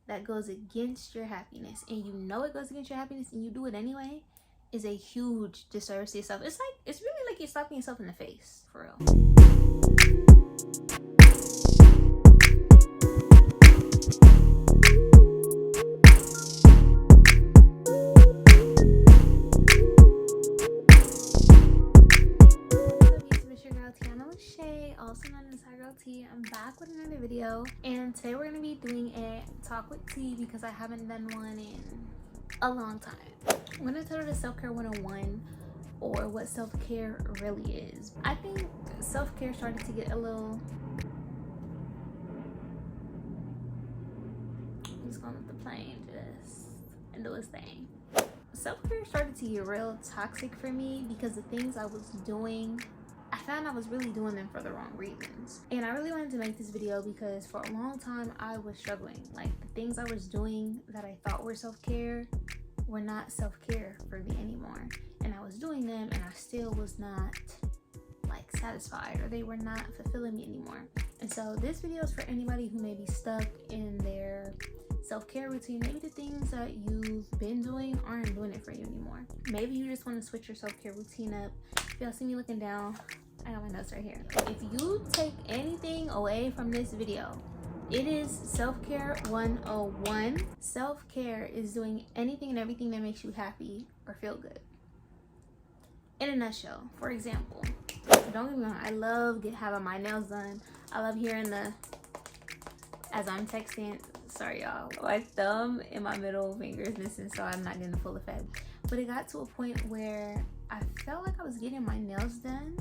that goes against your happiness, and you know it goes against your happiness and you do it anyway, is a huge disservice to yourself. It's really like you're slapping yourself in the face, for real. Tianna Lashay, also known as Hi Girl T. I'm back with another video, and today we're going to be doing a talk with T because I haven't done one in a long time. I'm going to tell her the self-care 101, or what self-care really is. I think self-care started to get a little... I'm just going to let the plane just do its thing. Self-care started to get real toxic for me because the things I was doing, I found I was really doing them for the wrong reasons. And I really wanted to make this video because for a long time I was struggling. Like, the things I was doing that I thought were self-care were not self-care for me anymore. And I was doing them and I still was not like satisfied, or they were not fulfilling me anymore. And so this video is for anybody who may be stuck in their self-care routine. Maybe the things that you've been doing aren't doing it for you anymore. Maybe you just want to switch your self-care routine up. If y'all see me looking down, I got my notes right here. If you take anything away from this video, it is self-care 101. Self-care is doing anything and everything that makes you happy or feel good. In a nutshell, for example, don't get me wrong, I love having my nails done. I love hearing as I'm texting, sorry y'all, my thumb and my middle finger is missing, so I'm not getting the full effect. But it got to a point where I felt like I was getting my nails done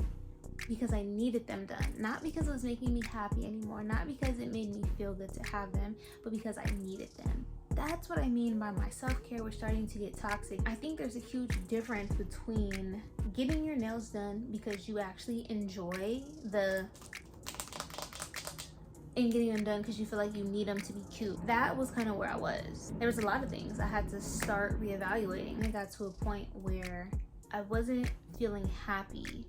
because I needed them done, not because it was making me happy anymore, not because it made me feel good to have them, but because I needed them. That's what I mean by my self-care was starting to get toxic. I think there's a huge difference between getting your nails done because you actually enjoy and getting them done because you feel like you need them to be cute. That was kind of where I was. There was a lot of things I had to start reevaluating. I got to a point where I wasn't feeling happy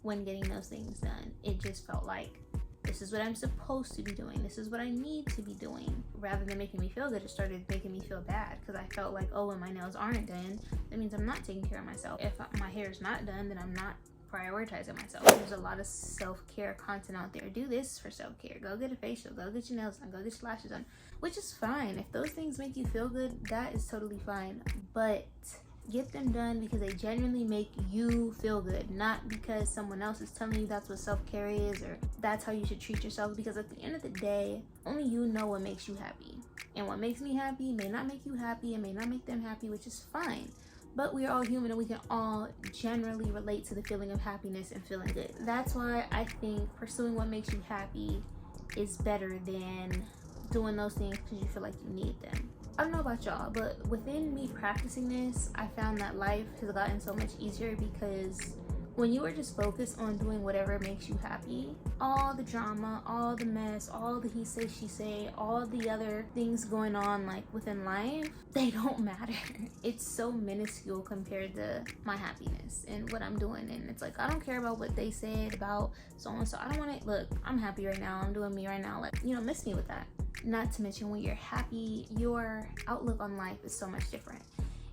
when getting those things done. It just felt like, this is what I'm supposed to be doing, this is what I need to be doing. Rather than making me feel good, it started making me feel bad because I felt like, oh, when my nails aren't done, that means I'm not taking care of myself. If my hair is not done, then I'm not prioritizing myself. There's a lot of self-care content out there. Do this for self-care. Go get a facial, go get your nails done, go get your lashes done, which is fine. If those things make you feel good, that is totally fine. But get them done because they genuinely make you feel good, not because someone else is telling you that's what self-care is or that's how you should treat yourself. Because at the end of the day, only you know what makes you happy. And what makes me happy may not make you happy and may not make them happy, which is fine. But we are all human and we can all generally relate to the feeling of happiness and feeling good. That's why I think pursuing what makes you happy is better than doing those things because you feel like you need them. I don't know about y'all, but within me practicing this, I found that life has gotten so much easier because when you are just focused on doing whatever makes you happy, all the drama, all the mess, all the he say, she say, all the other things going on like within life, they don't matter. It's so minuscule compared to my happiness and what I'm doing. And it's like, I don't care about what they said about so-and-so. I don't want to, look, I'm happy right now. I'm doing me right now. Like, you know, miss me with that. Not to mention when you're happy, your outlook on life is so much different.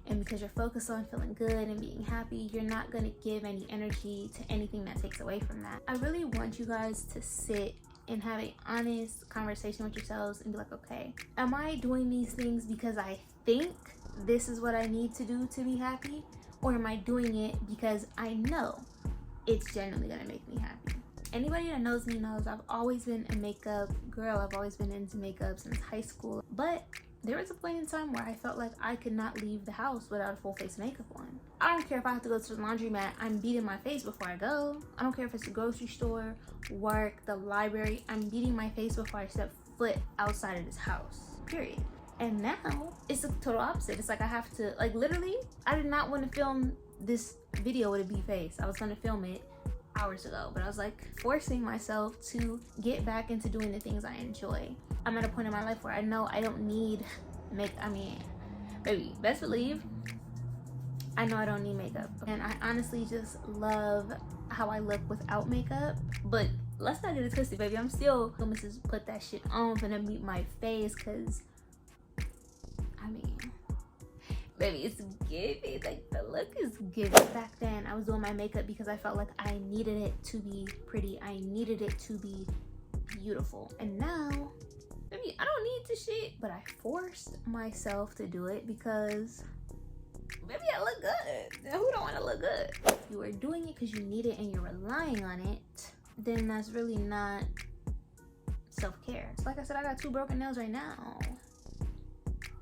And because you're focused on feeling good and being happy, you're not going to give any energy to anything that takes away from that. I really want you guys to sit and have an honest conversation with yourselves and be like, okay, am I doing these things because I think this is what I need to do to be happy? Or am I doing it because I know it's genuinely going to make me happy? Anybody that knows me knows I've always been a makeup girl. I've always been into makeup since high school. But there was a point in time where I felt like I could not leave the house without a full face makeup on. I don't care if I have to go to the laundromat, I'm beating my face before I go. I don't care if it's the grocery store, work, the library, I'm beating my face before I step foot outside of this house, period. And now it's the total opposite. It's like I have to, like, literally, I did not want to film this video with a beat face. I was going to film it hours ago, but I was like forcing myself to get back into doing the things I enjoy. I'm at a point in my life where I know I don't need baby, best believe I know I don't need makeup, and I honestly just love how I look without makeup. But let's not get it twisted, baby. I'm still gonna just put that shit on, gonna meet my face, because I mean, baby, it's giving. Like, the look is giving. Back then, I was doing my makeup because I felt like I needed it to be pretty. I needed it to be beautiful. And now, baby, I don't need this shit. But I forced myself to do it because, baby, I look good. Who don't want to look good? If you are doing it because you need it and you're relying on it, then that's really not self-care. So like I said, I got 2 broken nails right now.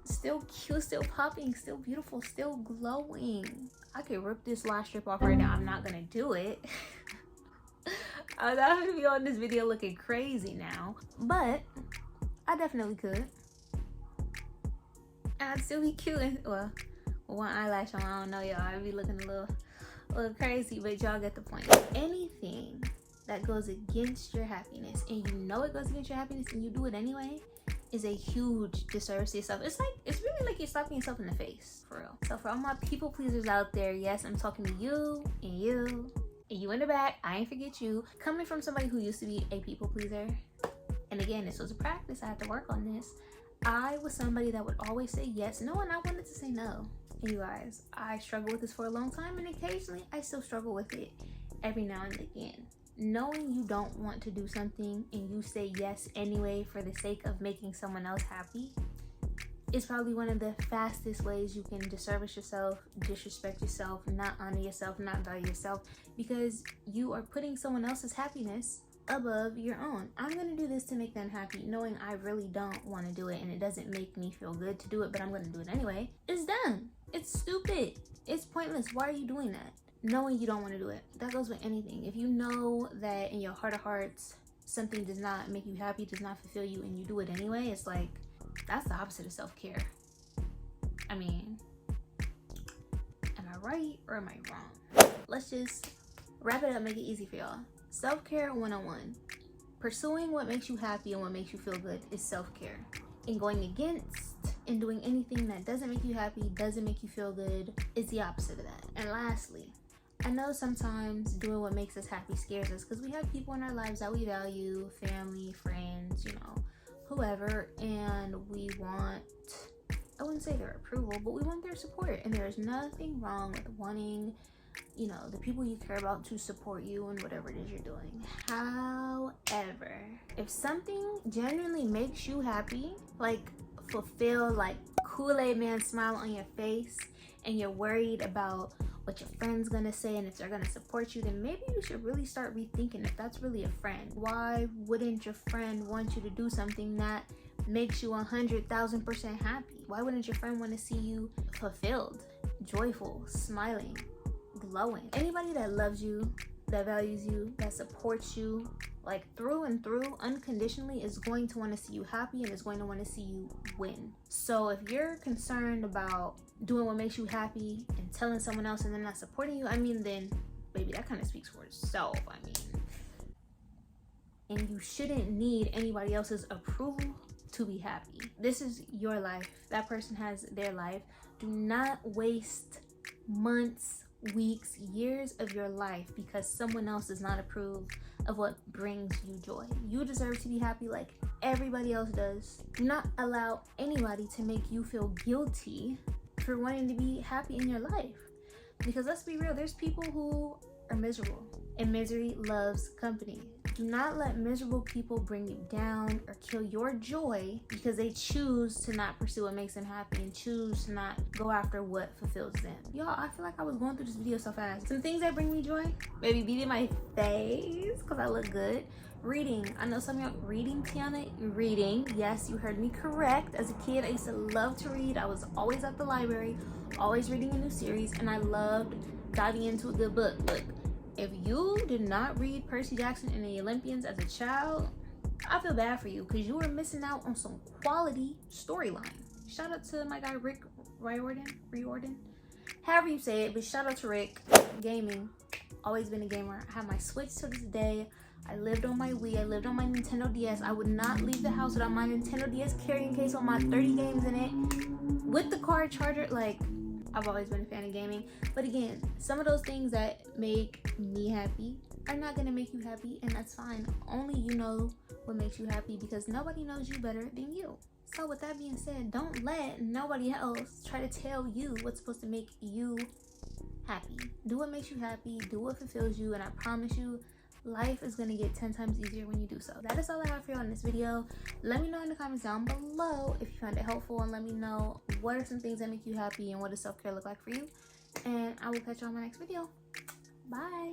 Still cute, still popping, still beautiful, still glowing. I could rip this last strip off right now. I'm not gonna do it. I'm not gonna be on this video looking crazy now, but I definitely could. I'd still be cute. And, well, one eyelash on, I don't know, y'all. I'd be looking a little crazy, but y'all get the point. Anything that goes against your happiness, and you know it goes against your happiness, and you do it anyway, is a huge disservice to yourself. It's really like you're slapping yourself in the face, for real. So for all my people pleasers out there, yes, I'm talking to you and you and you in the back. I ain't forget you. Coming from somebody who used to be a people pleaser, and again, this was a practice. I had to work on this. I was somebody that would always say yes, no, and I wanted to say no. And you guys, I struggled with this for a long time, and occasionally I still struggle with it every now and again. Knowing you don't want to do something and you say yes anyway for the sake of making someone else happy is probably one of the fastest ways you can disservice yourself, disrespect yourself, not honor yourself, not value yourself, because you are putting someone else's happiness above your own. I'm gonna do this to make them happy, knowing I really don't want to do it and it doesn't make me feel good to do it, but I'm gonna do it anyway. It's dumb. It's stupid. It's pointless. Why are you doing that? Knowing you don't want to do it. That goes with anything. If you know that in your heart of hearts something does not make you happy, does not fulfill you, and you do it anyway, it's like, that's the opposite of self-care. I mean, am I right or am I wrong? Let's just wrap it up, make it easy for y'all. Self-care 101. Pursuing what makes you happy and what makes you feel good is self-care. And going against and doing anything that doesn't make you happy, doesn't make you feel good, is the opposite of that. And lastly, I know sometimes doing what makes us happy scares us because we have people in our lives that we value, family, friends, you know, whoever, and we want, I wouldn't say their approval, but we want their support. And there's nothing wrong with wanting, you know, the people you care about to support you in whatever it is you're doing. However, if something genuinely makes you happy, like fulfill, like Kool-Aid man smile on your face, and you're worried about what your friend's gonna say and if they're gonna support you, then maybe you should really start rethinking if that's really a friend. Why wouldn't your friend want you to do something that makes you 100,000% happy? Why wouldn't your friend want to see you fulfilled, joyful, smiling, glowing? Anybody that loves you, that values you, that supports you, like through and through, unconditionally, is going to want to see you happy and is going to want to see you win. So if you're concerned about doing what makes you happy and telling someone else and they're not supporting you, I mean, then baby, that kind of speaks for itself. I mean, and you shouldn't need anybody else's approval to be happy. This is your life. That person has their life. Do not waste months, weeks, years of your life because someone else does not approve of what brings you joy. You deserve to be happy like everybody else does. Do not allow anybody to make you feel guilty for wanting to be happy in your life. Because let's be real, there's people who are miserable, and misery loves company. Do not let miserable people bring you down or kill your joy because they choose to not pursue what makes them happy and choose to not go after what fulfills them. Y'all, I feel like I was going through this video so fast. Some things that bring me joy, baby, beating my face because I look good. Reading. I know some of y'all reading, Tianna. Reading. Yes, you heard me correct. As a kid, I used to love to read. I was always at the library, always reading a new series, and I loved diving into a good book. Look, if you did not read Percy Jackson and the Olympians as a child, I feel bad for you because you were missing out on some quality storyline. Shout out to my guy Rick Riordan, however you say it, but shout out to Rick. Gaming, always been a gamer. I have my Switch to this day. I lived on my Wii, I lived on my Nintendo DS. I would not leave the house without my Nintendo DS carrying case with my 30 games in it, with the car charger. Like, I've always been a fan of gaming. But again, some of those things that make me happy are not gonna make you happy, and that's fine. Only you know what makes you happy because nobody knows you better than you. So with that being said, don't let nobody else try to tell you what's supposed to make you happy. Do what makes you happy, do what fulfills you, and I promise you, life is gonna get 10 times easier when you do so. That is all I have for you on this video. Let me know in the comments down below if you found it helpful, and let me know what are some things that make you happy and what does self-care look like for you. And I will catch you on my next video. Bye.